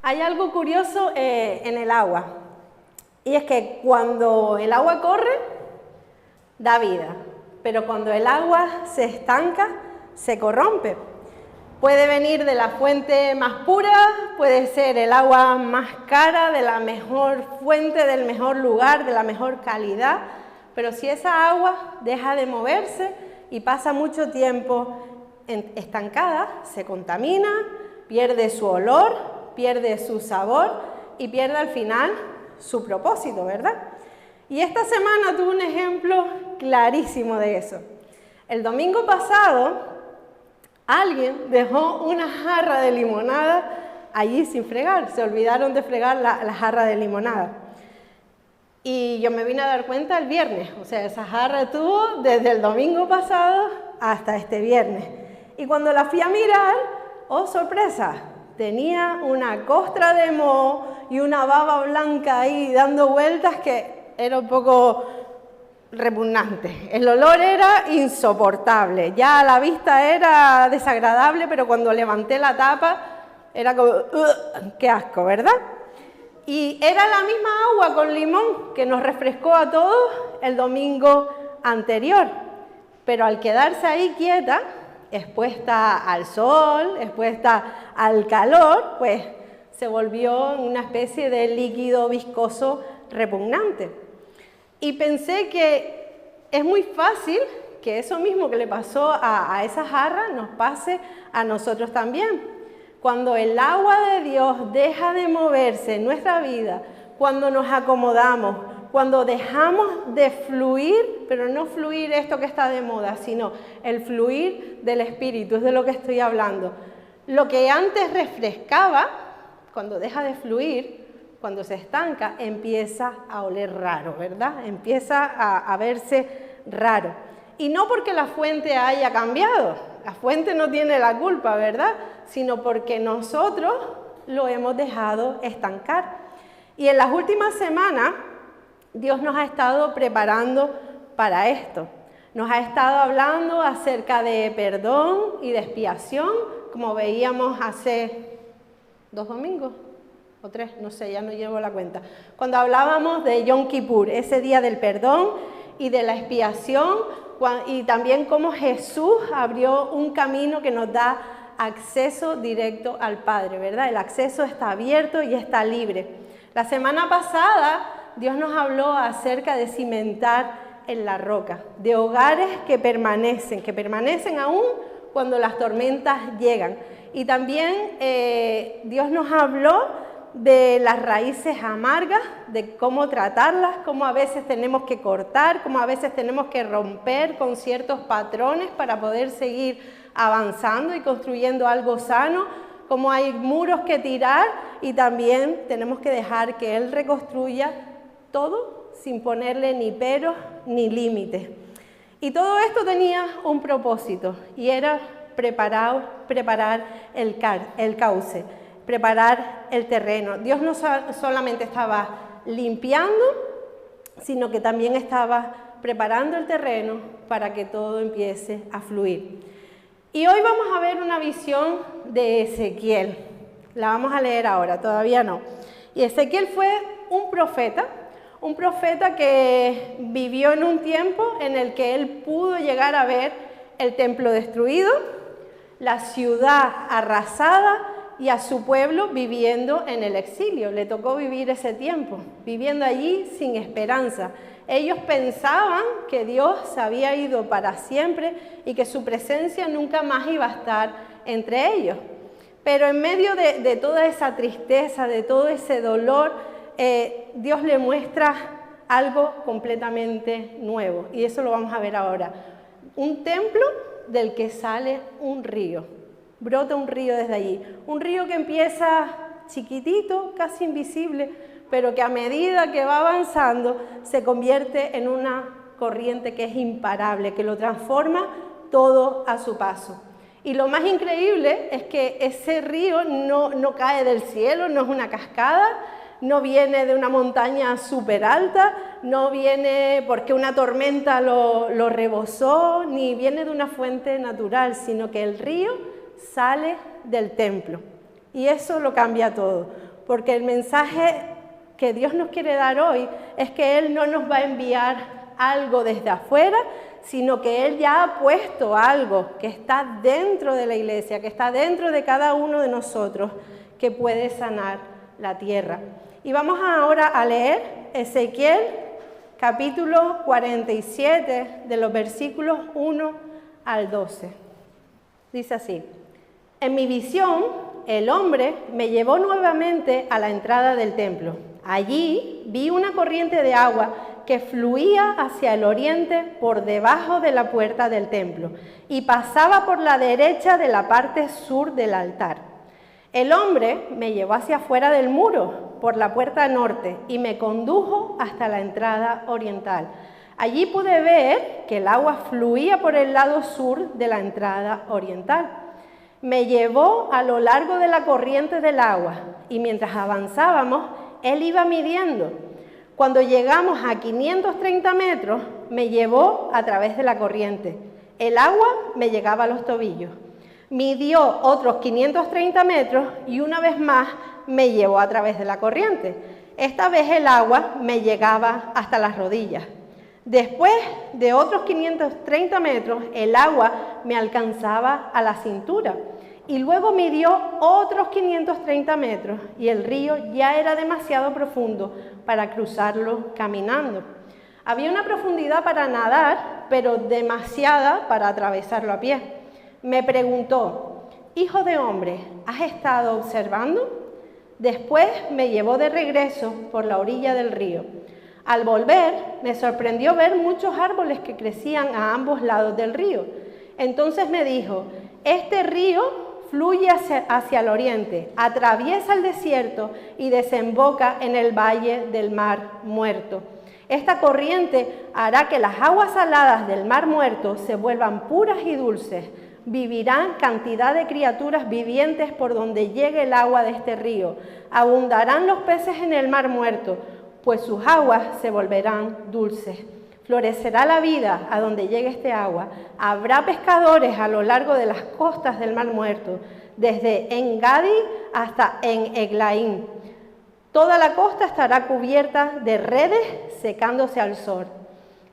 Hay algo curioso en el agua, y es que cuando el agua corre, da vida, pero cuando el agua se estanca, se corrompe. Puede venir de la fuente más pura, puede ser el agua más cara, de la mejor fuente, del mejor lugar, de la mejor calidad, pero si esa agua deja de moverse y pasa mucho tiempo estancada, se contamina, pierde su olor, pierde su sabor y pierde al final su propósito, ¿verdad? Y esta semana tuve un ejemplo clarísimo de eso. El domingo pasado, alguien dejó una jarra de limonada allí sin fregar, se olvidaron de fregar la jarra de limonada. Y yo me vine a dar cuenta el viernes, o sea, esa jarra estuvo desde el domingo pasado hasta este viernes. Y cuando la fui a mirar, ¡oh sorpresa! Tenía una costra de moho y una baba blanca ahí dando vueltas que era un poco repugnante. El olor era insoportable, ya a la vista era desagradable, pero cuando levanté la tapa era como ¡qué asco!, ¿verdad? Y era la misma agua con limón que nos refrescó a todos el domingo anterior, pero al quedarse ahí quieta, expuesta al sol, expuesta al calor, pues se volvió una especie de líquido viscoso repugnante. Y pensé que es muy fácil que eso mismo que le pasó a esa jarra nos pase a nosotros también. Cuando el agua de Dios deja de moverse en nuestra vida, cuando nos acomodamos, cuando dejamos de fluir, pero no fluir esto que está de moda, sino el fluir del Espíritu, es de lo que estoy hablando. Lo que antes refrescaba, cuando deja de fluir, cuando se estanca, empieza a oler raro, ¿verdad? Empieza a verse raro. Y no porque la fuente haya cambiado, la fuente no tiene la culpa, ¿verdad? Sino porque nosotros lo hemos dejado estancar. Y en las últimas semanas, Dios nos ha estado preparando para esto. Nos ha estado hablando acerca de perdón y de expiación, como veíamos hace 2 domingos o 3, no sé, ya no llevo la cuenta. Cuando hablábamos de Yom Kippur, ese día del perdón y de la expiación, y también cómo Jesús abrió un camino que nos da acceso directo al Padre, ¿verdad? El acceso está abierto y está libre. La semana pasada Dios nos habló acerca de cimentar en la roca, de hogares que permanecen aún cuando las tormentas llegan. Y también Dios nos habló de las raíces amargas, de cómo tratarlas, cómo a veces tenemos que cortar, cómo a veces tenemos que romper con ciertos patrones para poder seguir avanzando y construyendo algo sano, cómo hay muros que tirar y también tenemos que dejar que Él reconstruya todo sin ponerle ni peros ni límites. Y todo esto tenía un propósito y era preparar el cauce, preparar el terreno. Dios no solamente estaba limpiando, sino que también estaba preparando el terreno para que todo empiece a fluir. Y hoy vamos a ver una visión de Ezequiel. La vamos a leer ahora, todavía no. Y Ezequiel fue un profeta que vivió en un tiempo en el que él pudo llegar a ver el templo destruido, la ciudad arrasada y a su pueblo viviendo en el exilio. Le tocó vivir ese tiempo, viviendo allí sin esperanza. Ellos pensaban que Dios se había ido para siempre y que su presencia nunca más iba a estar entre ellos. Pero en medio de toda esa tristeza, de todo ese dolor, Dios le muestra algo completamente nuevo. Y eso lo vamos a ver ahora. Un templo del que sale un río. Brota un río desde allí. Un río que empieza chiquitito, casi invisible, pero que a medida que va avanzando se convierte en una corriente que es imparable, que lo transforma todo a su paso. Y lo más increíble es que ese río no cae del cielo, no es una cascada, no viene de una montaña súper alta, no viene porque una tormenta lo rebosó, ni viene de una fuente natural, sino que el río sale del templo. Y eso lo cambia todo. porque el mensaje que Dios nos quiere dar hoy es que Él no nos va a enviar algo desde afuera, sino que Él ya ha puesto algo que está dentro de la iglesia, que está dentro de cada uno de nosotros, que puede sanar la tierra. Y vamos ahora a leer Ezequiel capítulo 47, de los versículos 1 al 12. Dice así: en mi visión, el hombre me llevó nuevamente a la entrada del templo. Allí vi una corriente de agua que fluía hacia el oriente por debajo de la puerta del templo y pasaba por la derecha de la parte sur del altar. El hombre me llevó hacia afuera del muro, por la puerta norte, y me condujo hasta la entrada oriental. Allí pude ver que el agua fluía por el lado sur de la entrada oriental. Me llevó a lo largo de la corriente del agua, y mientras avanzábamos, él iba midiendo. Cuando llegamos a 530 metros, me llevó a través de la corriente. El agua me llegaba a los tobillos. Midió otros 530 metros y una vez más me llevó a través de la corriente. Esta vez el agua me llegaba hasta las rodillas. Después de otros 530 metros, el agua me alcanzaba a la cintura. Y luego midió otros 530 metros y el río ya era demasiado profundo para cruzarlo caminando. Había una profundidad para nadar, pero demasiada para atravesarlo a pie. Me preguntó: hijo de hombre, ¿has estado observando? Después me llevó de regreso por la orilla del río. Al volver, me sorprendió ver muchos árboles que crecían a ambos lados del río. Entonces me dijo: este río fluye hacia el oriente, atraviesa el desierto y desemboca en el valle del Mar Muerto. Esta corriente hará que las aguas saladas del Mar Muerto se vuelvan puras y dulces. Vivirán cantidad de criaturas vivientes por donde llegue el agua de este río. Abundarán los peces en el Mar Muerto, pues sus aguas se volverán dulces. Florecerá la vida a donde llegue este agua. Habrá pescadores a lo largo de las costas del Mar Muerto, desde En-Gadi hasta En-Eglaim. Toda la costa estará cubierta de redes secándose al sol.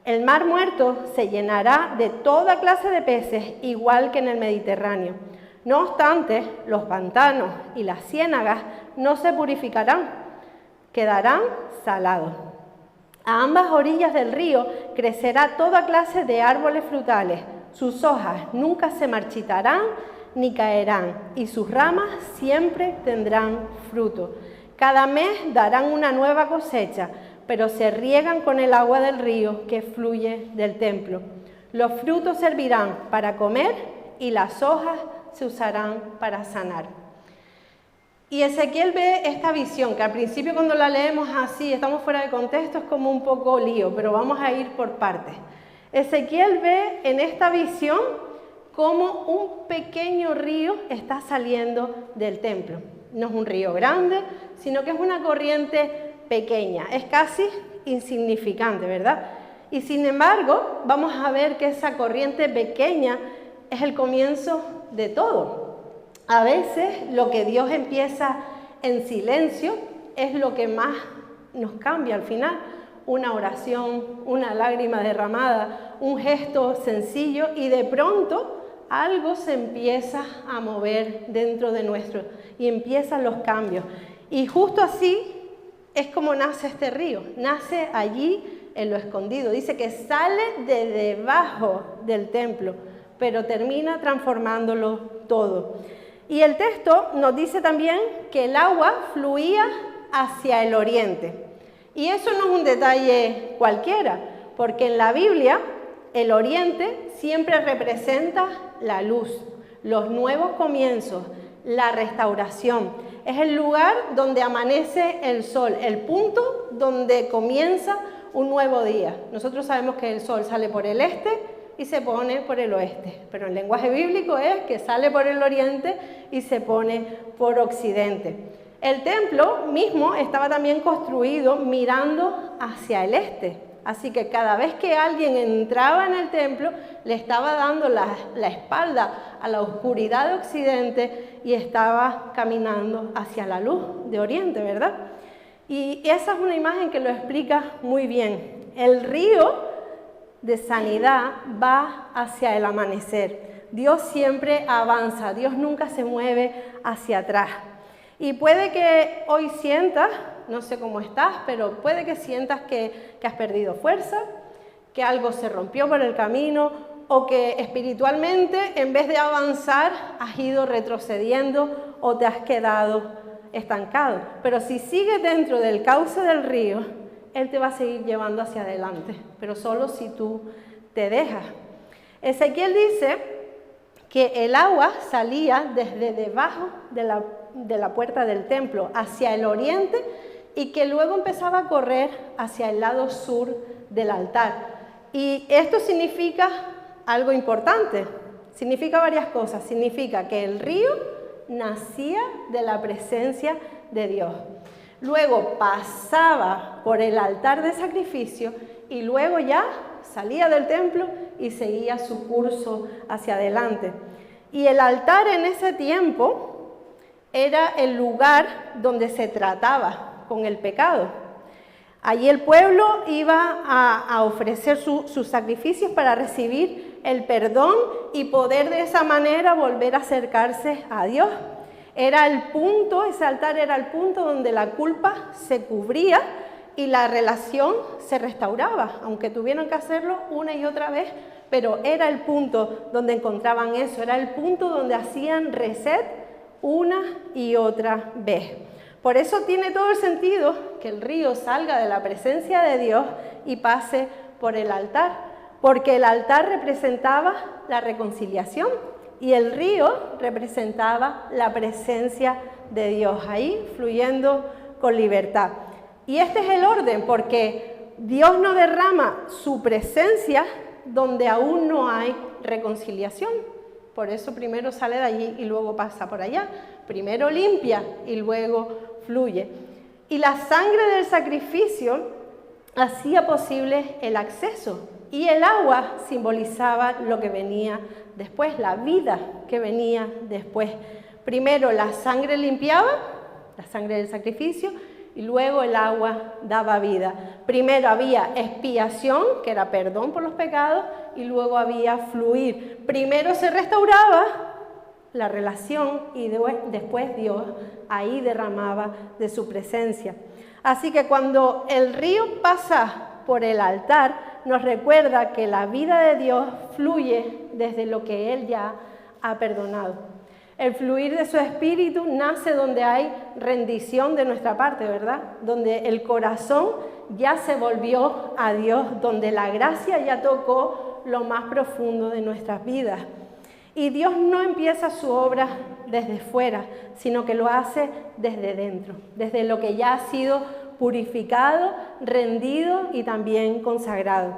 El Mar Muerto se llenará de toda clase de peces, igual que en el Mediterráneo. No obstante, los pantanos y las ciénagas no se purificarán, quedarán salados. A ambas orillas del río crecerá toda clase de árboles frutales. Sus hojas nunca se marchitarán ni caerán, y sus ramas siempre tendrán fruto. Cada mes darán una nueva cosecha, pero se riegan con el agua del río que fluye del templo. Los frutos servirán para comer y las hojas se usarán para sanar. Y Ezequiel ve esta visión, que al principio cuando la leemos así, estamos fuera de contexto, es como un poco lío, pero vamos a ir por partes. Ezequiel ve en esta visión cómo un pequeño río está saliendo del templo. No es un río grande, sino que es una corriente pequeña, es casi insignificante, ¿verdad? Y sin embargo, vamos a ver que esa corriente pequeña es el comienzo de todo. A veces lo que Dios empieza en silencio es lo que más nos cambia al final. Una oración, una lágrima derramada, un gesto sencillo y de pronto algo se empieza a mover dentro de nuestro y empiezan los cambios. Y justo así es como nace este río, nace allí en lo escondido. Dice que sale de debajo del templo, pero termina transformándolo todo. Y el texto nos dice también que el agua fluía hacia el oriente. Y eso no es un detalle cualquiera, porque en la Biblia el oriente siempre representa la luz, los nuevos comienzos, la restauración. Es el lugar donde amanece el sol, el punto donde comienza un nuevo día. Nosotros sabemos que el sol sale por el este y se pone por el oeste, pero el lenguaje bíblico es que sale por el oriente y se pone por occidente. El templo mismo estaba también construido mirando hacia el este, Así que cada vez que alguien entraba en el templo, le estaba dando la espalda a la oscuridad de Occidente y estaba caminando hacia la luz de Oriente, ¿verdad? Y esa es una imagen que lo explica muy bien. El río de sanidad va hacia el amanecer. Dios siempre avanza, Dios nunca se mueve hacia atrás. Y puede que hoy sientas, no sé cómo estás, pero puede que sientas que has perdido fuerza, que algo se rompió por el camino, o que espiritualmente, en vez de avanzar, has ido retrocediendo o te has quedado estancado. Pero si sigues dentro del cauce del río, Él te va a seguir llevando hacia adelante, pero solo si tú te dejas. Ezequiel dice que el agua salía desde debajo de la puerta del templo hacia el oriente y que luego empezaba a correr hacia el lado sur del altar. Y esto significa algo importante, significa varias cosas. Significa que el río nacía de la presencia de Dios. Luego pasaba por el altar de sacrificio y luego ya salía del templo y seguía su curso hacia adelante. Y el altar en ese tiempo era el lugar donde se trataba con el pecado. Allí el pueblo iba a ofrecer sus sacrificios para recibir el perdón y poder de esa manera volver a acercarse a Dios. Era el punto, ese altar era el punto donde la culpa se cubría y la relación se restauraba, aunque tuvieron que hacerlo una y otra vez, pero era el punto donde encontraban eso, era el punto donde hacían reset una y otra vez. Por eso tiene todo el sentido que el río salga de la presencia de Dios y pase por el altar, porque el altar representaba la reconciliación y el río representaba la presencia de Dios, ahí fluyendo con libertad. Y este es el orden, porque Dios no derrama su presencia donde aún no hay reconciliación. Por eso primero sale de allí y luego pasa por allá. Primero limpia y luego fluye. Y la sangre del sacrificio hacía posible el acceso. Y el agua simbolizaba lo que venía después, la vida que venía después. Primero la sangre limpiaba, la sangre del sacrificio, y luego el agua daba vida. Primero había expiación, que era perdón por los pecados, y luego había fluir. Primero se restauraba la relación y después Dios ahí derramaba de su presencia. Así que cuando el río pasa por el altar, nos recuerda que la vida de Dios fluye desde lo que Él ya ha perdonado. El fluir de su espíritu nace donde hay rendición de nuestra parte, ¿verdad? Donde el corazón ya se volvió a Dios, donde la gracia ya tocó lo más profundo de nuestras vidas. Y Dios no empieza su obra desde fuera, sino que lo hace desde dentro, desde lo que ya ha sido purificado, rendido y también consagrado.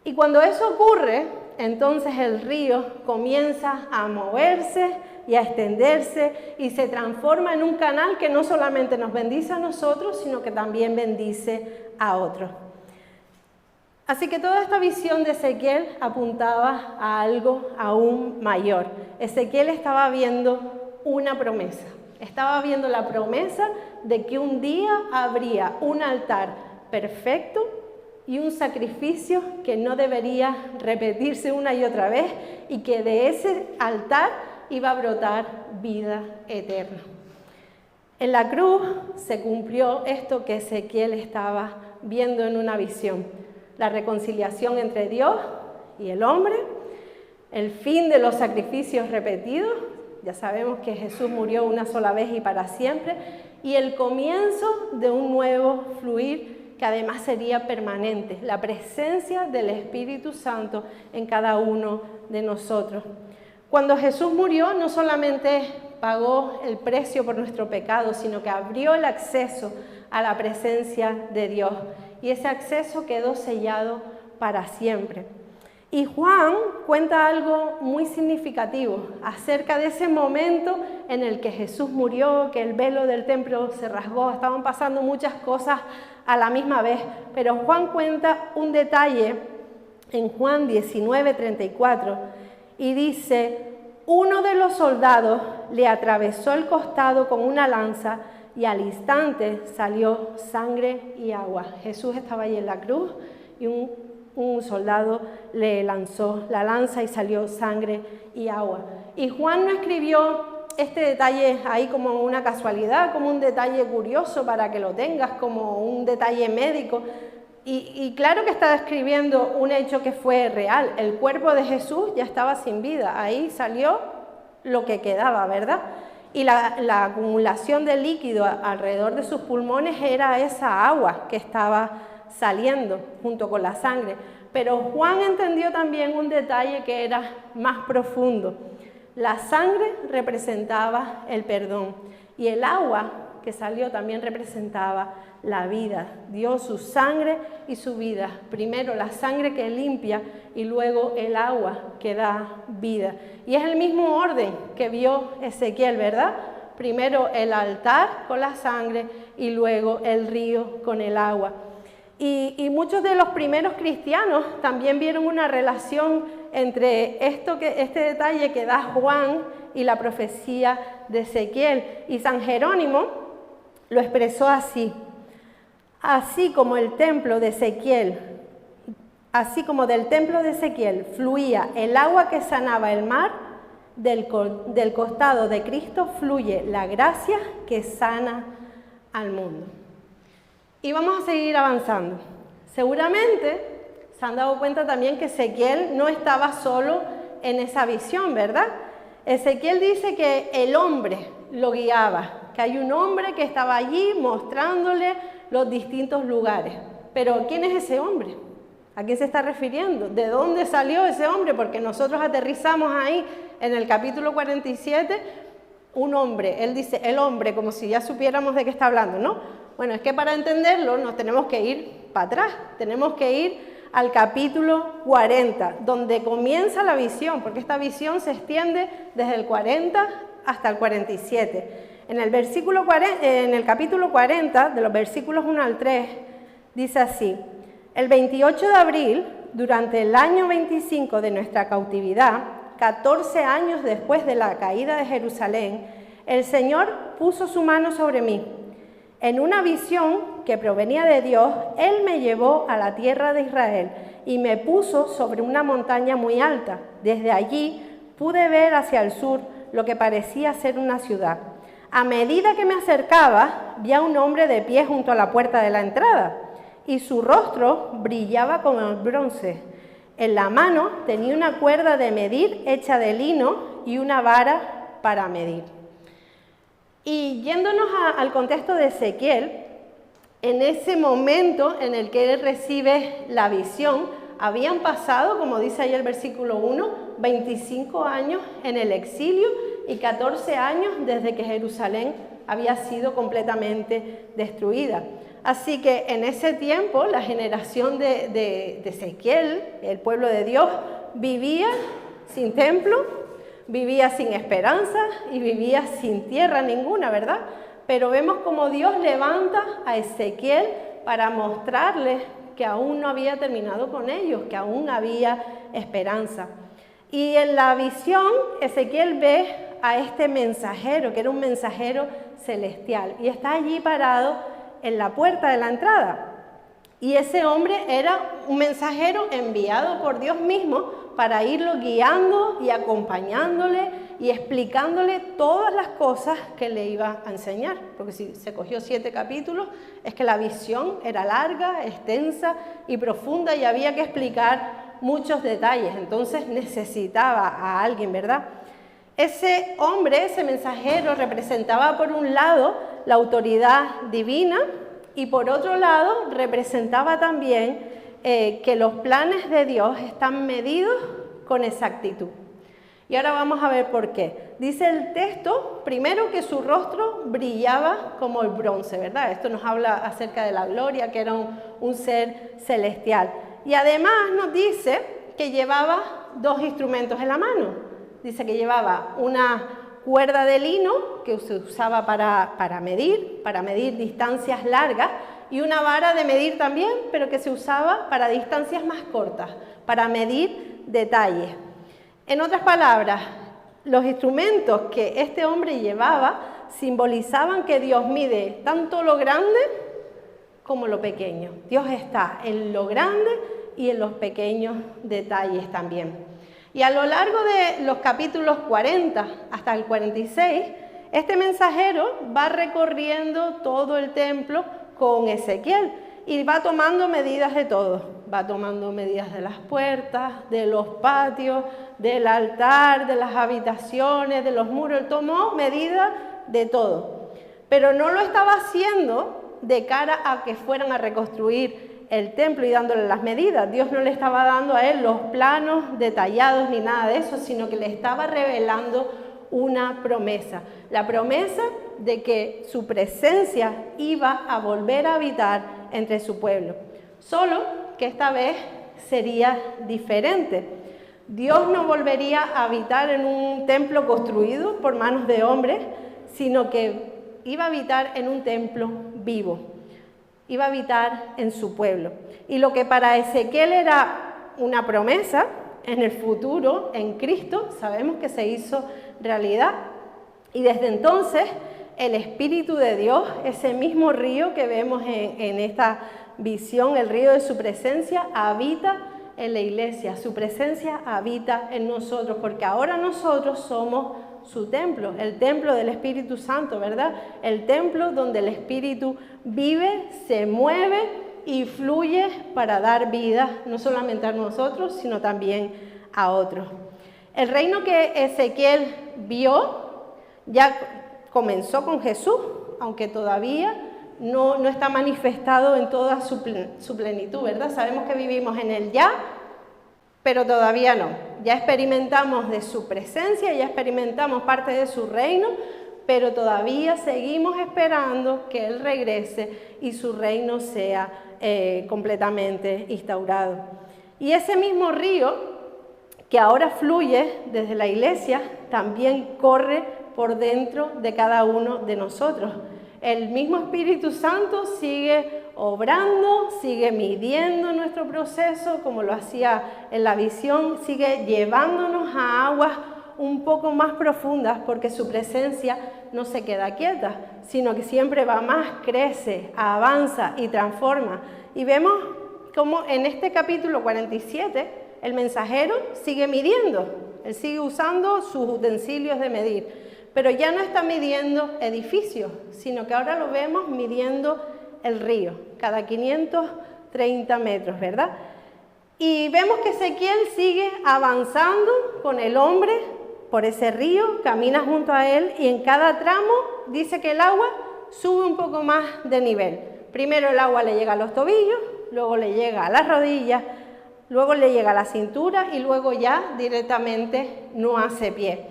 Y cuando eso ocurre, entonces el río comienza a moverse y a extenderse y se transforma en un canal que no solamente nos bendice a nosotros, sino que también bendice a otros. Así que toda esta visión de Ezequiel apuntaba a algo aún mayor. Ezequiel estaba viendo una promesa. Estaba viendo la promesa de que un día habría un altar perfecto y un sacrificio que no debería repetirse una y otra vez y que de ese altar iba a brotar vida eterna. En la cruz se cumplió esto que Ezequiel estaba viendo en una visión: la reconciliación entre Dios y el hombre, el fin de los sacrificios repetidos. Ya sabemos que Jesús murió una sola vez y para siempre, y el comienzo de un nuevo fluir que además sería permanente, la presencia del Espíritu Santo en cada uno de nosotros. Cuando Jesús murió, no solamente pagó el precio por nuestro pecado, sino que abrió el acceso a la presencia de Dios, y ese acceso quedó sellado para siempre. Y Juan cuenta algo muy significativo acerca de ese momento en el que Jesús murió, que el velo del templo se rasgó, estaban pasando muchas cosas a la misma vez, pero Juan cuenta un detalle en Juan 19:34 y dice: uno de los soldados le atravesó el costado con una lanza y al instante salió sangre y agua. Jesús estaba allí en la cruz y un soldado le lanzó la lanza y salió sangre y agua. Y Juan no escribió este detalle ahí como una casualidad, como un detalle curioso para que lo tengas, como un detalle médico. Y claro que está describiendo un hecho que fue real. El cuerpo de Jesús ya estaba sin vida, ahí salió lo que quedaba, ¿verdad? Y la acumulación de líquido alrededor de sus pulmones era esa agua que estaba saliendo junto con la sangre. Pero Juan entendió también un detalle que era más profundo. La sangre representaba el perdón y el agua que salió también representaba la vida. Dio su sangre y su vida. Primero la sangre que limpia y luego el agua que da vida. Y es el mismo orden que vio Ezequiel, ¿verdad? Primero el altar con la sangre y luego el río con el agua. Y muchos de los primeros cristianos también vieron una relación entre este detalle que da Juan y la profecía de Ezequiel. Y San Jerónimo lo expresó así: así como del templo de Ezequiel fluía el agua que sanaba el mar, del costado de Cristo fluye la gracia que sana al mundo. Y vamos a seguir avanzando. Seguramente se han dado cuenta también que Ezequiel no estaba solo en esa visión, ¿verdad? Ezequiel dice que el hombre lo guiaba, que hay un hombre que estaba allí mostrándole los distintos lugares. Pero ¿quién es ese hombre? ¿A quién se está refiriendo? ¿De dónde salió ese hombre? Porque nosotros aterrizamos ahí en el capítulo 47, un hombre. Él dice el hombre, como si ya supiéramos de qué está hablando, ¿no? Bueno, es que para entenderlo nos tenemos que ir para atrás, tenemos que ir al capítulo 40, donde comienza la visión, porque esta visión se extiende desde el 40 hasta el 47. En el capítulo 40, de los versículos 1 al 3, dice así: el 28 de abril, durante el año 25 de nuestra cautividad, 14 años después de la caída de Jerusalén, el Señor puso su mano sobre mí. En una visión que provenía de Dios, Él me llevó a la tierra de Israel y me puso sobre una montaña muy alta. Desde allí pude ver hacia el sur lo que parecía ser una ciudad. A medida que me acercaba, vi a un hombre de pie junto a la puerta de la entrada y su rostro brillaba como el bronce. En la mano tenía una cuerda de medir hecha de lino y una vara para medir. Y yéndonos al contexto de Ezequiel, en ese momento en el que él recibe la visión, habían pasado, como dice ahí el versículo 1, 25 años en el exilio y 14 años desde que Jerusalén había sido completamente destruida. Así que en ese tiempo la generación de Ezequiel, el pueblo de Dios, vivía sin templo, vivía sin esperanza y vivía sin tierra ninguna, ¿verdad? Pero vemos como Dios levanta a Ezequiel para mostrarles que aún no había terminado con ellos, que aún había esperanza. Y en la visión, Ezequiel ve a este mensajero, que era un mensajero celestial, y está allí parado en la puerta de la entrada. Y ese hombre era un mensajero enviado por Dios mismo para irlo guiando y acompañándole y explicándole todas las cosas que le iba a enseñar. Porque si se cogió 7 capítulos, es que la visión era larga, extensa y profunda y había que explicar muchos detalles. Entonces necesitaba a alguien, ¿verdad? Ese hombre, ese mensajero, representaba por un lado la autoridad divina y por otro lado representaba también que los planes de Dios están medidos con exactitud. Y ahora vamos a ver por qué. Dice el texto, primero, que su rostro brillaba como el bronce, ¿verdad? Esto nos habla acerca de la gloria, que era un ser celestial. Y además nos dice que llevaba dos instrumentos en la mano. Dice que llevaba una cuerda de lino que se usaba para medir distancias largas, y una vara de medir también, pero que se usaba para distancias más cortas, para medir detalles. En otras palabras, los instrumentos que este hombre llevaba simbolizaban que Dios mide tanto lo grande como lo pequeño. Dios está en lo grande y en los pequeños detalles también. Y a lo largo de los capítulos 40 hasta el 46, este mensajero va recorriendo todo el templo con Ezequiel y va tomando medidas de todo. Va tomando medidas de las puertas, de los patios, del altar, de las habitaciones, de los muros. Él tomó medidas de todo. Pero no lo estaba haciendo de cara a que fueran a reconstruir el templo y dándole las medidas. Dios no le estaba dando a él los planos detallados ni nada de eso, sino que le estaba revelando una promesa. La promesa de que su presencia iba a volver a habitar entre su pueblo. Solo que esta vez sería diferente. Dios no volvería a habitar en un templo construido por manos de hombres, sino que iba a habitar en un templo vivo. Iba a habitar en su pueblo. Y lo que para Ezequiel era una promesa, en el futuro, en Cristo, sabemos que se hizo realidad. Y desde entonces, el Espíritu de Dios, ese mismo río que vemos en esta visión, el río de su presencia, habita en la iglesia. Su presencia habita en nosotros, porque ahora nosotros somos su templo, el templo del Espíritu Santo, ¿verdad? El templo donde el Espíritu vive, se mueve y fluye para dar vida, no solamente a nosotros, sino también a otros. El reino que Ezequiel vio ya comenzó con Jesús, aunque todavía no está manifestado en toda su plenitud, ¿verdad? Sabemos que vivimos en el ya, pero todavía no. Ya experimentamos de su presencia, ya experimentamos parte de su reino, pero todavía seguimos esperando que Él regrese y su reino sea completamente instaurado. Y ese mismo río que ahora fluye desde la iglesia, también corre por dentro de cada uno de nosotros. El mismo Espíritu Santo sigue obrando, sigue midiendo nuestro proceso, como lo hacía en la visión, sigue llevándonos a aguas un poco más profundas, porque su presencia no se queda quieta, sino que siempre va más, crece, avanza y transforma. Y vemos cómo en este capítulo 47 el mensajero sigue midiendo, él sigue usando sus utensilios de medir, pero ya no está midiendo edificios, sino que ahora lo vemos midiendo el río, cada 530 metros, ¿verdad? Y vemos que Ezequiel sigue avanzando con el hombre por ese río, camina junto a él y en cada tramo dice que el agua sube un poco más de nivel. Primero el agua le llega a los tobillos, luego le llega a las rodillas, luego le llega a la cintura y luego ya directamente no hace pie.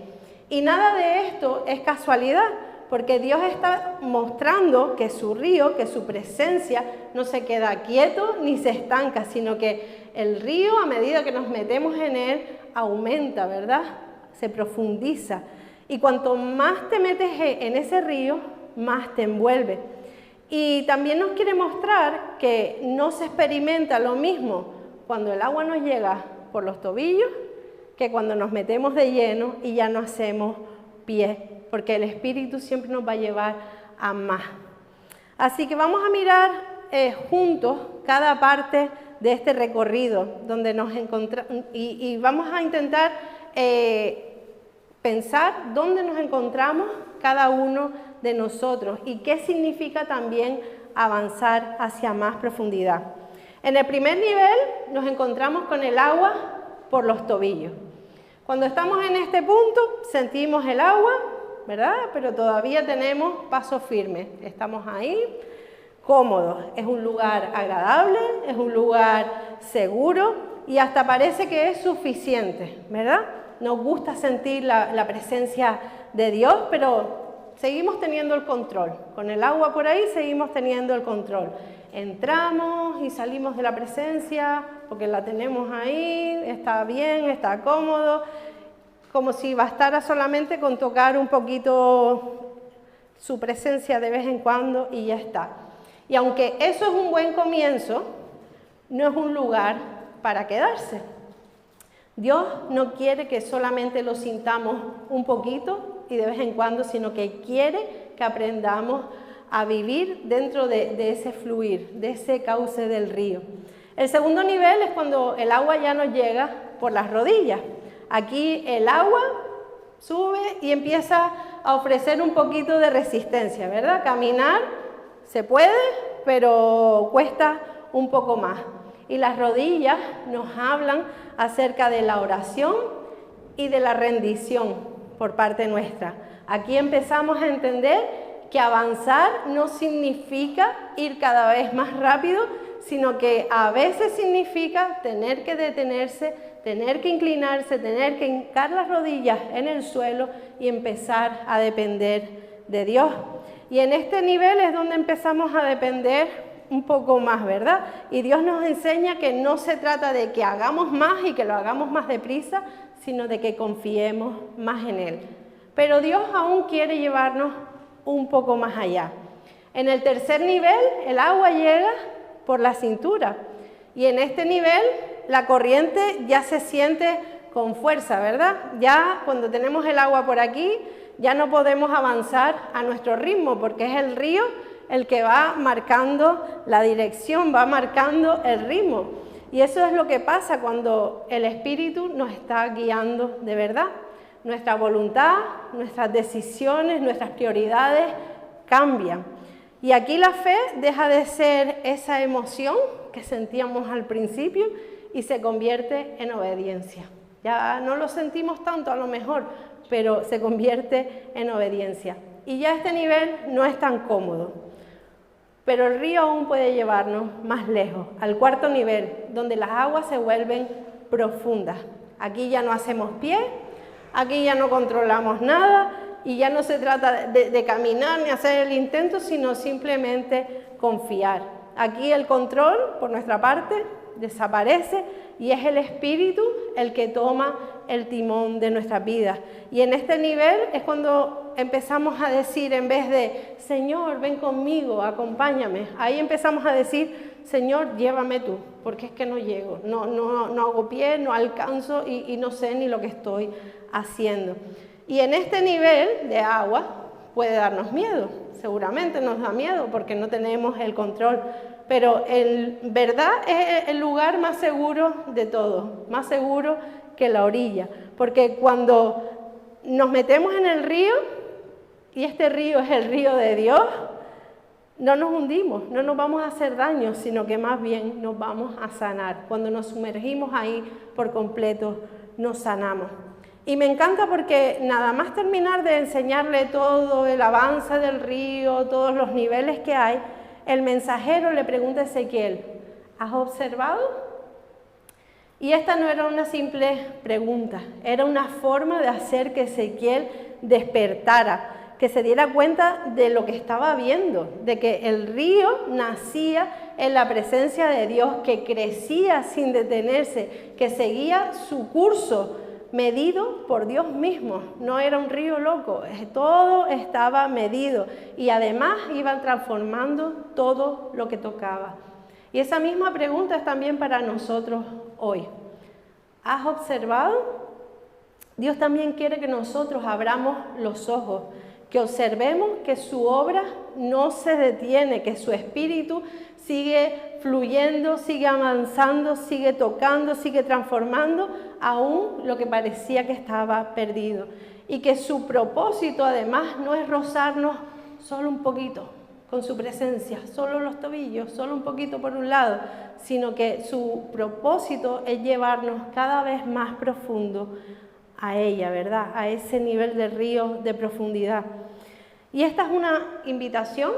Y nada de esto es casualidad, porque Dios está mostrando que su río, que su presencia no se queda quieto ni se estanca, sino que el río, a medida que nos metemos en él, aumenta, ¿verdad? Se profundiza. Y cuanto más te metes en ese río, más te envuelve. Y también nos quiere mostrar que no se experimenta lo mismo cuando el agua nos llega por los tobillos que cuando nos metemos de lleno y ya no hacemos pie, porque el Espíritu siempre nos va a llevar a más. Así que vamos a mirar juntos cada parte de este recorrido donde nos encontramos y vamos a intentar pensar dónde nos encontramos cada uno de nosotros y qué significa también avanzar hacia más profundidad. En el primer nivel nos encontramos con el agua por los tobillos. Cuando estamos en este punto sentimos el agua, ¿verdad? Pero todavía tenemos paso firme. Estamos ahí, cómodos. Es un lugar agradable, es un lugar seguro y hasta parece que es suficiente, ¿verdad? Nos gusta sentir la presencia de Dios, pero seguimos teniendo el control. Con el agua por ahí seguimos teniendo el control. entramos y salimos de la presencia porque la tenemos ahí, está bien, está cómodo, como si bastara solamente con tocar un poquito su presencia de vez en cuando y ya está. Y aunque eso es un buen comienzo, no es un lugar para quedarse. Dios no quiere que solamente lo sintamos un poquito y de vez en cuando, sino que quiere que aprendamos a vivir dentro de ese fluir, de ese cauce del río. El segundo nivel es cuando el agua ya nos llega por las rodillas. Aquí el agua sube y empieza a ofrecer un poquito de resistencia, ¿verdad? Caminar se puede, pero cuesta un poco más. Y las rodillas nos hablan acerca de la oración y de la rendición por parte nuestra. Aquí empezamos a entender que avanzar no significa ir cada vez más rápido, sino que a veces significa tener que detenerse, tener que inclinarse, tener que hincar las rodillas en el suelo y empezar a depender de Dios. Y en este nivel es donde empezamos a depender un poco más, ¿verdad? Y Dios nos enseña que no se trata de que hagamos más y que lo hagamos más deprisa, sino de que confiemos más en Él. Pero Dios aún quiere llevarnos un poco más allá. En el tercer nivel, el agua llega por la cintura. Y en este nivel, la corriente ya se siente con fuerza, ¿verdad? Ya cuando tenemos el agua por aquí, ya no podemos avanzar a nuestro ritmo, porque es el río el que va marcando la dirección, va marcando el ritmo. Y eso es lo que pasa cuando el Espíritu nos está guiando de verdad. Nuestra voluntad, nuestras decisiones, nuestras prioridades cambian. Y aquí la fe deja de ser esa emoción que sentíamos al principio y se convierte en obediencia. Ya no lo sentimos tanto a lo mejor, pero se convierte en obediencia. Y ya este nivel no es tan cómodo. Pero el río aún puede llevarnos más lejos, al cuarto nivel, donde las aguas se vuelven profundas. Aquí ya no hacemos pie, aquí ya no controlamos nada y ya no se trata de caminar ni hacer el intento, sino simplemente confiar. Aquí el control, por nuestra parte, desaparece y es el Espíritu el que toma el timón de nuestras vidas. Y en este nivel es cuando empezamos a decir, en vez de Señor, ven conmigo, acompáñame, ahí empezamos a decir, Señor, llévame tú, porque es que no llego, no hago pie, no alcanzo y no sé ni lo que estoy haciendo. Y en este nivel de agua puede darnos miedo, seguramente nos da miedo porque no tenemos el control, pero en verdad es el lugar más seguro de todo, más seguro que la orilla, porque cuando nos metemos en el río, y este río es el río de Dios, no nos hundimos, no nos vamos a hacer daño, sino que más bien nos vamos a sanar. Cuando nos sumergimos ahí por completo, nos sanamos. Y me encanta porque nada más terminar de enseñarle todo el avance del río, todos los niveles que hay, el mensajero le pregunta a Ezequiel, ¿has observado? Y esta no era una simple pregunta, era una forma de hacer que Ezequiel despertara, que se diera cuenta de lo que estaba viendo, de que el río nacía en la presencia de Dios, que crecía sin detenerse, que seguía su curso medido por Dios mismo. No era un río loco, todo estaba medido y además iba transformando todo lo que tocaba. Y esa misma pregunta es también para nosotros hoy. ¿Has observado? Dios también quiere que nosotros abramos los ojos, que observemos que su obra no se detiene, que su espíritu sigue fluyendo, sigue avanzando, sigue tocando, sigue transformando aún lo que parecía que estaba perdido. Y que su propósito además no es rozarnos solo un poquito con su presencia, solo los tobillos, solo un poquito por un lado, sino que su propósito es llevarnos cada vez más profundo a ella, ¿verdad? A ese nivel de río de profundidad. Y esta es una invitación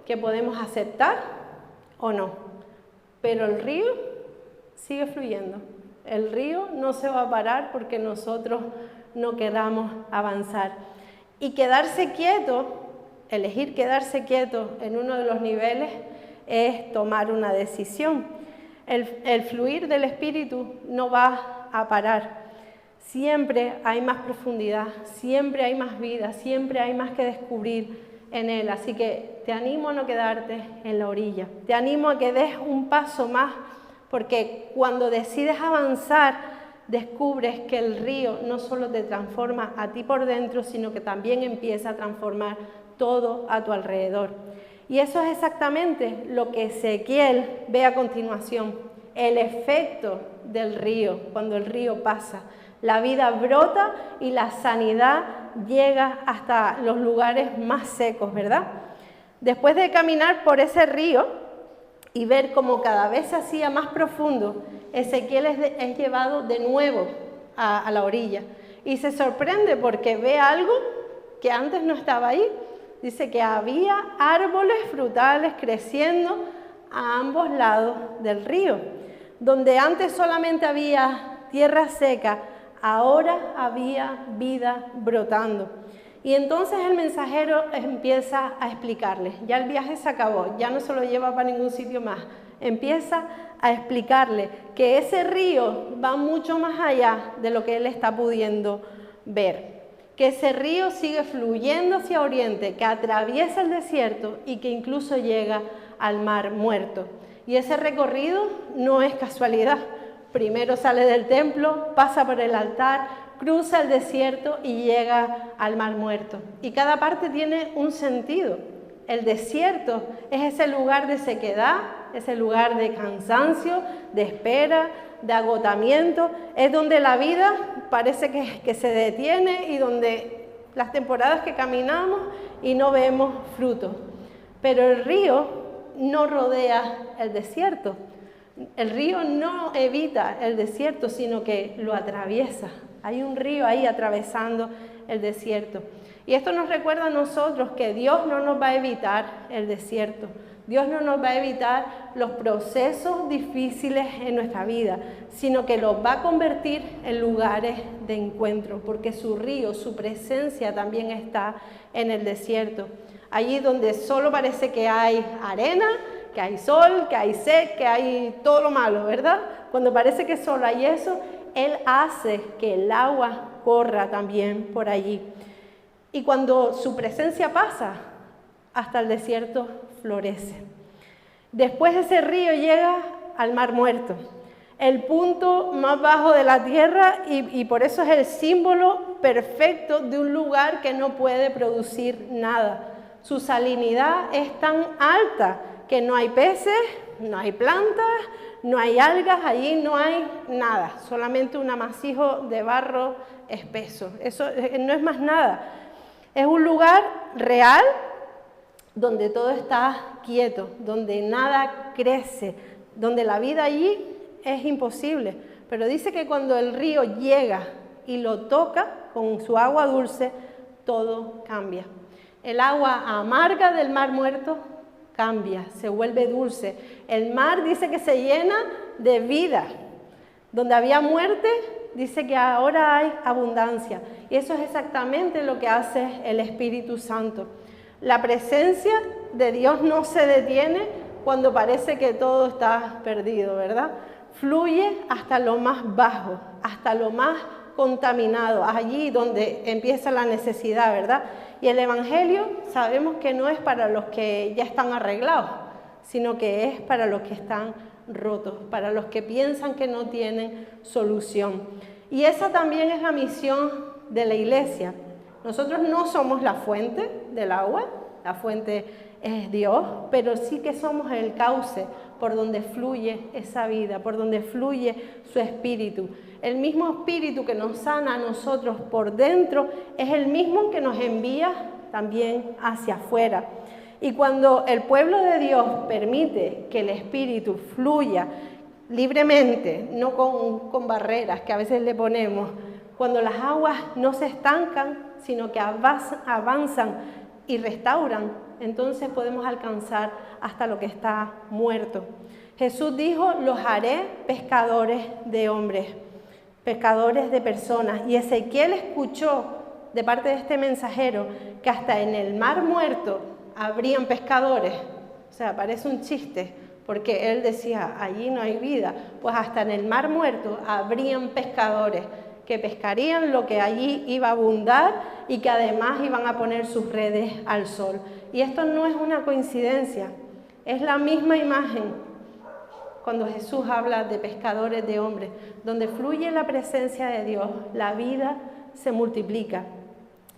que podemos aceptar o no, pero el río sigue fluyendo. El río no se va a parar porque nosotros no queramos avanzar. Y quedarse quieto, elegir quedarse quieto en uno de los niveles, es tomar una decisión. El fluir del Espíritu no va a parar. Siempre hay más profundidad, siempre hay más vida, siempre hay más que descubrir en Él. Así que te animo a no quedarte en la orilla. Te animo a que des un paso más, porque cuando decides avanzar, descubres que el río no solo te transforma a ti por dentro, sino que también empieza a transformar todo a tu alrededor. Y eso es exactamente lo que Ezequiel ve a continuación, el efecto del río, cuando el río pasa. La vida brota y la sanidad llega hasta los lugares más secos, ¿verdad? Después de caminar por ese río y ver cómo cada vez se hacía más profundo, Ezequiel es llevado de nuevo a la orilla y se sorprende porque ve algo que antes no estaba ahí. Dice que había árboles frutales creciendo a ambos lados del río. Donde antes solamente había tierra seca, ahora había vida brotando. Y entonces el mensajero empieza a explicarle. Ya el viaje se acabó, ya no se lo lleva para ningún sitio más. Empieza a explicarle que ese río va mucho más allá de lo que él está pudiendo ver. Que ese río sigue fluyendo hacia oriente, que atraviesa el desierto y que incluso llega al mar muerto. Y ese recorrido no es casualidad. Primero sale del templo, pasa por el altar, cruza el desierto y llega al mar muerto. Y cada parte tiene un sentido. El desierto es ese lugar de sequedad, ese lugar de cansancio, de espera, de agotamiento. Es donde la vida parece que se detiene y donde las temporadas que caminamos y no vemos frutos. Pero el río no rodea el desierto. El río no evita el desierto, sino que lo atraviesa. Hay un río ahí atravesando el desierto. Y esto nos recuerda a nosotros que Dios no nos va a evitar el desierto. Dios no nos va a evitar los procesos difíciles en nuestra vida, sino que los va a convertir en lugares de encuentro, porque su río, su presencia también está en el desierto. Allí donde solo parece que hay arena, que hay sol, que hay sed, que hay todo lo malo, ¿verdad? Cuando parece que solo hay eso, Él hace que el agua corra también por allí. Y cuando su presencia pasa, hasta el desierto florece. Después ese río llega al mar muerto, el punto más bajo de la tierra, y por eso es el símbolo perfecto de un lugar que no puede producir nada. Su salinidad es tan alta que no hay peces, no hay plantas, no hay algas, allí no hay nada, solamente un amasijo de barro espeso. Eso no es más nada. Es un lugar real donde todo está quieto, donde nada crece, donde la vida allí es imposible. Pero dice que cuando el río llega y lo toca con su agua dulce, todo cambia. El agua amarga del mar muerto cambia, se vuelve dulce. El mar dice que se llena de vida. Donde había muerte, dice que ahora hay abundancia. Y eso es exactamente lo que hace el Espíritu Santo. La presencia de Dios no se detiene cuando parece que todo está perdido, ¿verdad? Fluye hasta lo más bajo, hasta lo más contaminado, allí donde empieza la necesidad, ¿verdad? Y el Evangelio sabemos que no es para los que ya están arreglados, sino que es para los que están rotos, para los que piensan que no tienen solución. Y esa también es la misión de la iglesia. Nosotros no somos la fuente del agua, la fuente es Dios, pero sí que somos el cauce por donde fluye esa vida, por donde fluye su espíritu. El mismo espíritu que nos sana a nosotros por dentro es el mismo que nos envía también hacia afuera. Y cuando el pueblo de Dios permite que el espíritu fluya libremente, no con barreras que a veces le ponemos, cuando las aguas no se estancan, sino que avanzan y restauran, entonces podemos alcanzar hasta lo que está muerto. Jesús dijo: los haré pescadores de hombres, pescadores de personas. Y Ezequiel escuchó de parte de este mensajero que hasta en el mar muerto habrían pescadores. O O sea, parece un chiste, porque él decía, allí no hay vida. Pues hasta en el mar muerto habrían pescadores que pescarían lo que allí iba a abundar y que además iban a poner sus redes al sol. Y esto no es una coincidencia, es la misma imagen cuando Jesús habla de pescadores de hombres. Donde fluye la presencia de Dios, la vida se multiplica.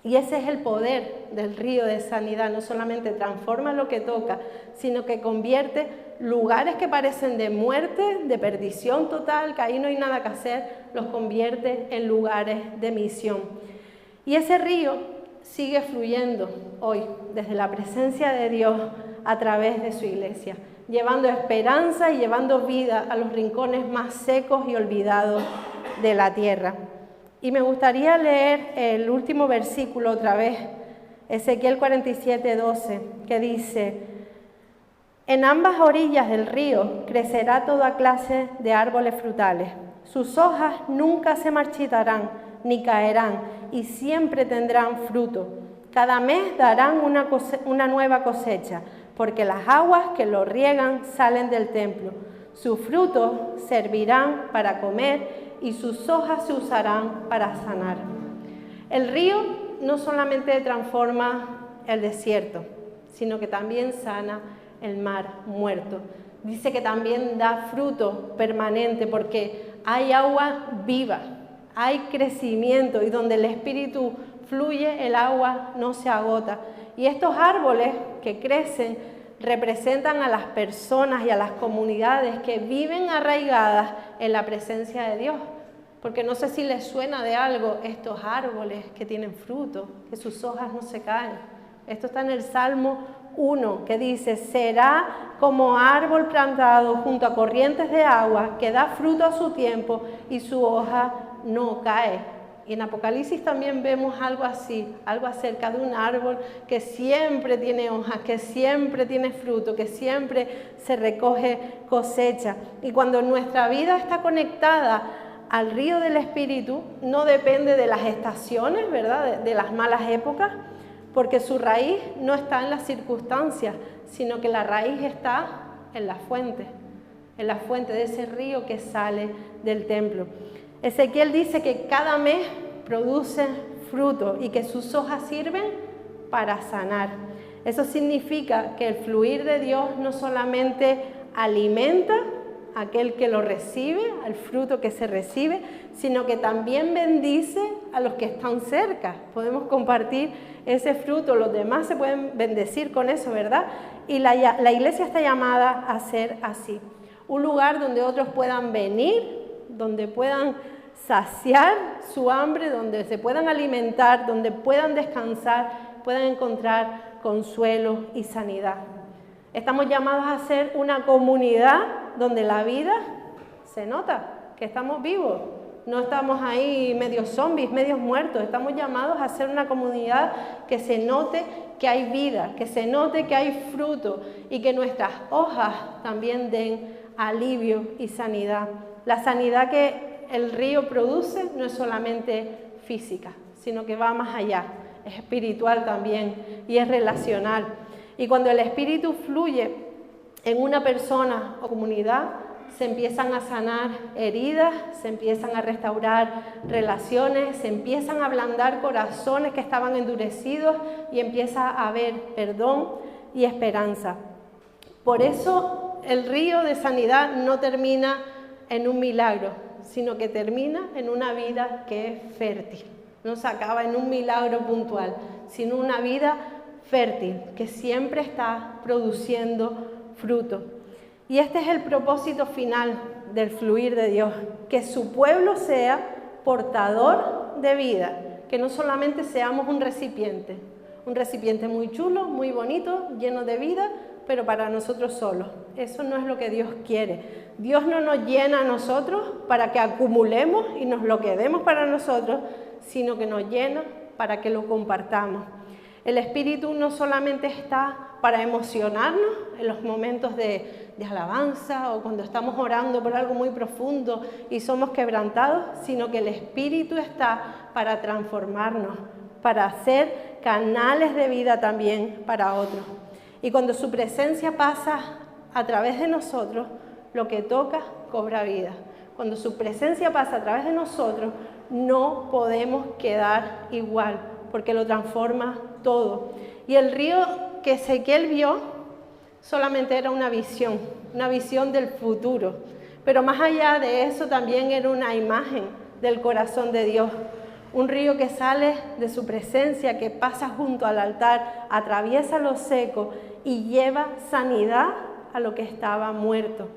Y ese es el poder del río de sanidad, no solamente transforma lo que toca, sino que convierte lugares que parecen de muerte, de perdición total, que ahí no hay nada que hacer, los convierte en lugares de misión. Y ese río sigue fluyendo hoy, desde la presencia de Dios a través de su iglesia, llevando esperanza y llevando vida a los rincones más secos y olvidados de la tierra. Y me gustaría leer el último versículo otra vez, Ezequiel 47:12, que dice: en ambas orillas del río crecerá toda clase de árboles frutales. Sus hojas nunca se marchitarán ni caerán y siempre tendrán fruto. Cada mes darán una nueva cosecha, porque las aguas que lo riegan salen del templo. Sus frutos servirán para comer y sus hojas se usarán para sanar. El río no solamente transforma el desierto, sino que también sana el mar muerto. Dice que también da fruto permanente porque hay agua viva, hay crecimiento y donde el Espíritu fluye, el agua no se agota. Y estos árboles que crecen representan a las personas y a las comunidades que viven arraigadas en la presencia de Dios. Porque no sé si les suena de algo estos árboles que tienen fruto, que sus hojas no se caen. Esto está en el Salmo 1, que dice: será como árbol plantado junto a corrientes de agua, que da fruto a su tiempo y su hoja no cae. Y en Apocalipsis también vemos algo así, algo acerca de un árbol que siempre tiene hojas, que siempre tiene fruto, que siempre se recoge cosecha. Y cuando nuestra vida está conectada al río del Espíritu, no depende de las estaciones, ¿verdad?, de las malas épocas, porque su raíz no está en las circunstancias, sino que la raíz está en la fuente de ese río que sale del templo. Ezequiel dice que cada mes produce fruto y que sus hojas sirven para sanar. Eso significa que el fluir de Dios no solamente alimenta a aquel que lo recibe, al fruto que se recibe, sino que también bendice a los que están cerca. Podemos compartir ese fruto, los demás se pueden bendecir con eso, ¿verdad? Y la iglesia está llamada a ser así. Un lugar donde otros puedan venir, donde puedan saciar su hambre, donde se puedan alimentar, donde puedan descansar, puedan encontrar consuelo y sanidad. Estamos llamados a ser una comunidad donde la vida se nota, que estamos vivos. No estamos ahí medios zombies, medios muertos. Estamos llamados a ser una comunidad que se note que hay vida, que se note que hay fruto y que nuestras hojas también den alivio y sanidad. La sanidad que el río produce no es solamente física, sino que va más allá, es espiritual también y es relacional. Y cuando el Espíritu fluye en una persona o comunidad, se empiezan a sanar heridas, se empiezan a restaurar relaciones, se empiezan a ablandar corazones que estaban endurecidos y empieza a haber perdón y esperanza. Por eso el río de sanidad no termina en un milagro, sino que termina en una vida que es fértil. No se acaba en un milagro puntual, sino una vida fértil que siempre está produciendo fruto. Y este es el propósito final del fluir de Dios, que su pueblo sea portador de vida, que no solamente seamos un recipiente muy chulo, muy bonito, lleno de vida, pero para nosotros solos. Eso no es lo que Dios quiere. Dios no nos llena a nosotros para que acumulemos y nos lo quedemos para nosotros, sino que nos llena para que lo compartamos. El Espíritu no solamente está para emocionarnos en los momentos de alabanza o cuando estamos orando por algo muy profundo y somos quebrantados, sino que el Espíritu está para transformarnos, para ser canales de vida también para otros. Y cuando su presencia pasa a través de nosotros, lo que toca cobra vida. Cuando su presencia pasa a través de nosotros, no podemos quedar igual, porque lo transforma todo. Y el río que Ezequiel vio solamente era una visión del futuro. Pero más allá de eso también era una imagen del corazón de Dios. Un río que sale de su presencia, que pasa junto al altar, atraviesa lo seco y lleva sanidad a lo que estaba muerto.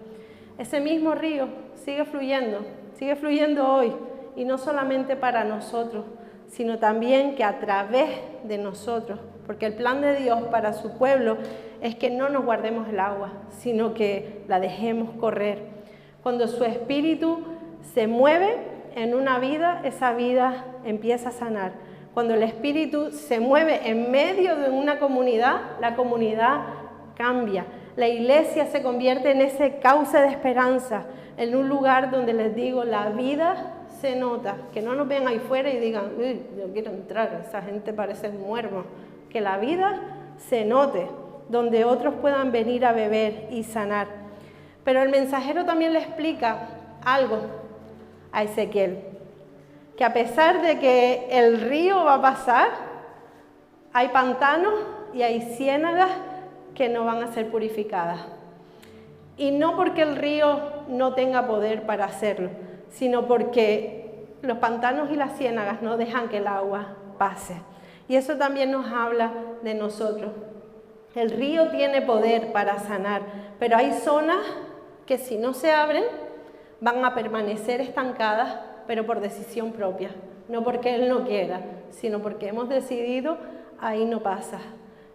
Ese mismo río sigue fluyendo hoy, y no solamente para nosotros, sino también que a través de nosotros, porque el plan de Dios para su pueblo es que no nos guardemos el agua, sino que la dejemos correr. Cuando su espíritu se mueve en una vida, esa vida empieza a sanar. Cuando el espíritu se mueve en medio de una comunidad, la comunidad cambia. La iglesia se convierte en ese cauce de esperanza, en un lugar donde les digo, la vida se nota. Que no nos vean ahí fuera y digan, uy, yo quiero entrar, esa gente parece muerto. Que la vida se note, donde otros puedan venir a beber y sanar. Pero el mensajero también le explica algo a Ezequiel, que a pesar de que el río va a pasar, hay pantanos y hay ciénagas que no van a ser purificadas. Y no porque el río no tenga poder para hacerlo, sino porque los pantanos y las ciénagas no dejan que el agua pase. Y eso también nos habla de nosotros. El río tiene poder para sanar, pero hay zonas que si no se abren van a permanecer estancadas, pero por decisión propia. No porque Él no quiera, sino porque hemos decidido, ahí no pasa.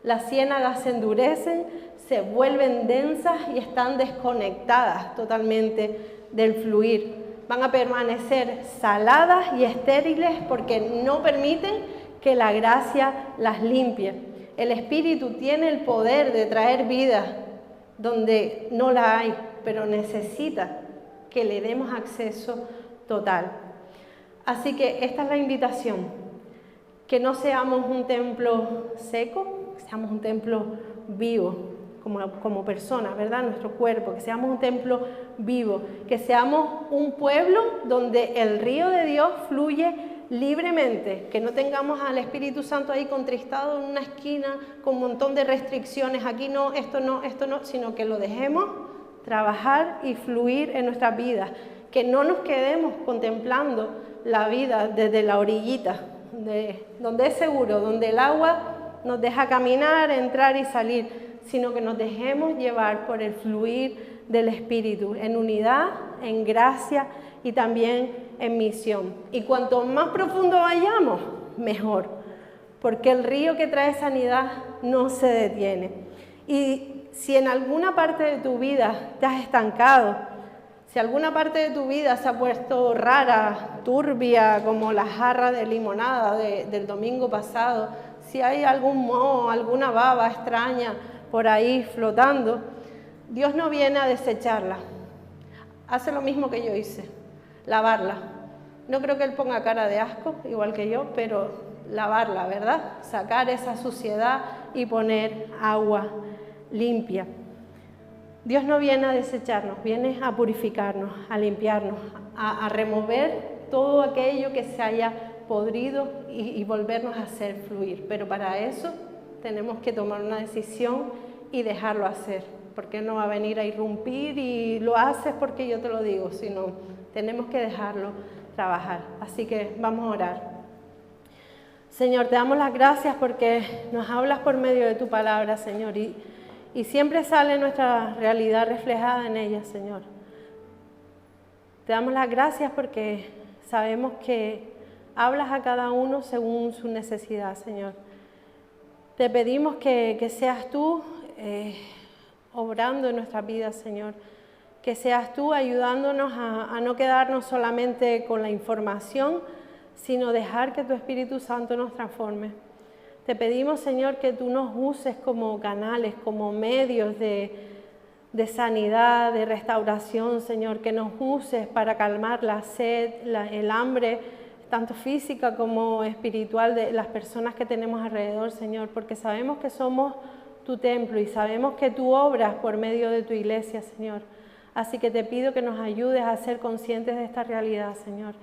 Las ciénagas se endurecen, se vuelven densas y están desconectadas totalmente del fluir. Van a permanecer saladas y estériles porque no permiten que la gracia las limpie. El Espíritu tiene el poder de traer vida donde no la hay, pero necesita que le demos acceso total. Así que esta es la invitación, que no seamos un templo seco, que seamos un templo vivo, como personas, ¿verdad? Nuestro cuerpo, que seamos un templo vivo, que seamos un pueblo donde el río de Dios fluye libremente, que no tengamos al Espíritu Santo ahí contristado en una esquina con un montón de restricciones, aquí no, esto no, sino que lo dejemos trabajar y fluir en nuestras vidas, que no nos quedemos contemplando la vida desde la orillita, donde es seguro, donde el agua nos deja caminar, entrar y salir, sino que nos dejemos llevar por el fluir del Espíritu, en unidad, en gracia y también en misión. Y cuanto más profundo vayamos, mejor, porque el río que trae sanidad no se detiene. Y si en alguna parte de tu vida te has estancado, si alguna parte de tu vida se ha puesto rara, turbia, como la jarra de limonada del domingo pasado, si hay algún moho, alguna baba extraña por ahí flotando, Dios no viene a desecharla. Hace lo mismo que yo hice, lavarla. No creo que Él ponga cara de asco, igual que yo, pero lavarla, ¿verdad? Sacar esa suciedad y poner agua limpia. Dios no viene a desecharnos, viene a purificarnos, a limpiarnos, a remover todo aquello que se haya podrido y volvernos a hacer fluir. Pero para eso tenemos que tomar una decisión y dejarlo hacer, porque Él no va a venir a irrumpir y lo haces porque yo te lo digo, sino tenemos que dejarlo trabajar. Así que vamos a orar. Señor, te damos las gracias porque nos hablas por medio de tu palabra, Señor, y siempre sale nuestra realidad reflejada en ella, Señor. Te damos las gracias porque sabemos que hablas a cada uno según su necesidad, Señor. Te pedimos que seas tú obrando en nuestras vidas, Señor. Que seas tú ayudándonos a no quedarnos solamente con la información, sino dejar que tu Espíritu Santo nos transforme. Te pedimos, Señor, que tú nos uses como canales, como medios de sanidad, de restauración, Señor. Que nos uses para calmar la sed, el hambre, tanto física como espiritual de las personas que tenemos alrededor, Señor. Porque sabemos que somos tu templo y sabemos que tú obras por medio de tu iglesia, Señor. Así que te pido que nos ayudes a ser conscientes de esta realidad, Señor.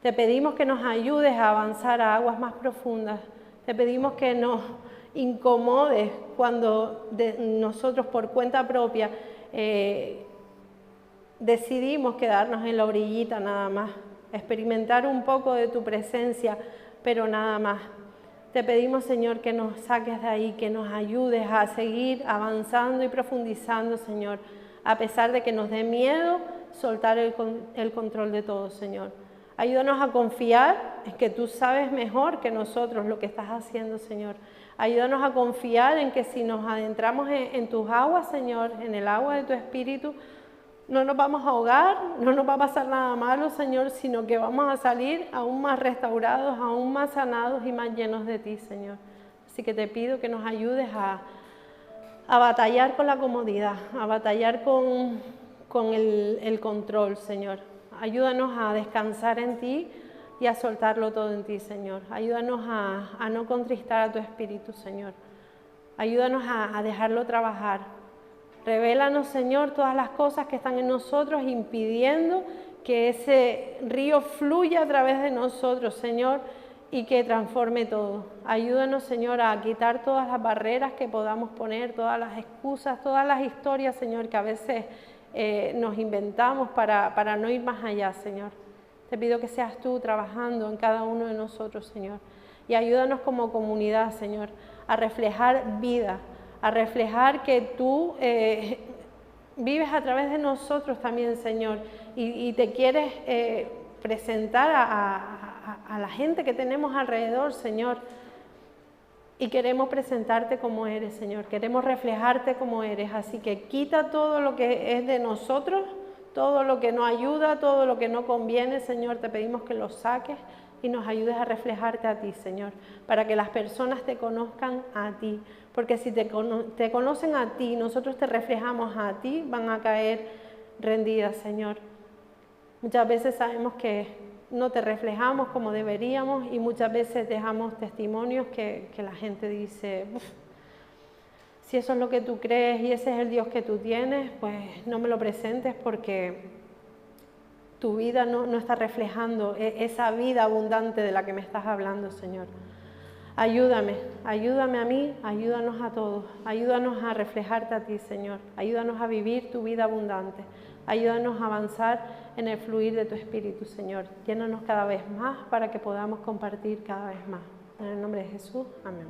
Te pedimos que nos ayudes a avanzar a aguas más profundas. Te pedimos que nos incomodes cuando nosotros por cuenta propia decidimos quedarnos en la orillita nada más, experimentar un poco de tu presencia, pero nada más. Te pedimos, Señor, que nos saques de ahí, que nos ayudes a seguir avanzando y profundizando, Señor, a pesar de que nos dé miedo soltar el control de todo, Señor. Ayúdanos a confiar en que tú sabes mejor que nosotros lo que estás haciendo, Señor. Ayúdanos a confiar en que si nos adentramos en tus aguas, Señor, en el agua de tu Espíritu, no nos vamos a ahogar, no nos va a pasar nada malo, Señor, sino que vamos a salir aún más restaurados, aún más sanados y más llenos de ti, Señor. Así que te pido que nos ayudes a batallar con la comodidad, a batallar con el control, Señor. Ayúdanos a descansar en ti y a soltarlo todo en ti, Señor. Ayúdanos a no contristar a tu Espíritu, Señor. Ayúdanos a dejarlo trabajar. Revélanos, Señor, todas las cosas que están en nosotros impidiendo que ese río fluya a través de nosotros, Señor, y que transforme todo. Ayúdanos, Señor, a quitar todas las barreras que podamos poner, todas las excusas, todas las historias, Señor, que a veces nos inventamos para no ir más allá, Señor. Te pido que seas tú trabajando en cada uno de nosotros, Señor. Y ayúdanos como comunidad, Señor, a reflejar vida, a reflejar que tú vives a través de nosotros también, Señor, y te quieres presentar a la gente que tenemos alrededor, Señor, y queremos presentarte como eres, Señor, queremos reflejarte como eres, así que quita todo lo que es de nosotros, todo lo que no ayuda, todo lo que no conviene, Señor, te pedimos que lo saques y nos ayudes a reflejarte a ti, Señor, para que las personas te conozcan a ti, porque si te conocen a ti, nosotros te reflejamos a ti, van a caer rendidas, Señor. Muchas veces sabemos que no te reflejamos como deberíamos y muchas veces dejamos testimonios que la gente dice, si eso es lo que tú crees y ese es el Dios que tú tienes, pues no me lo presentes porque tu vida no está reflejando esa vida abundante de la que me estás hablando, Señor. Ayúdame a mí, ayúdanos a todos, ayúdanos a reflejarte a ti, Señor. Ayúdanos a vivir tu vida abundante. Ayúdanos a avanzar en el fluir de tu Espíritu, Señor. Llénanos cada vez más para que podamos compartir cada vez más. En el nombre de Jesús, amén.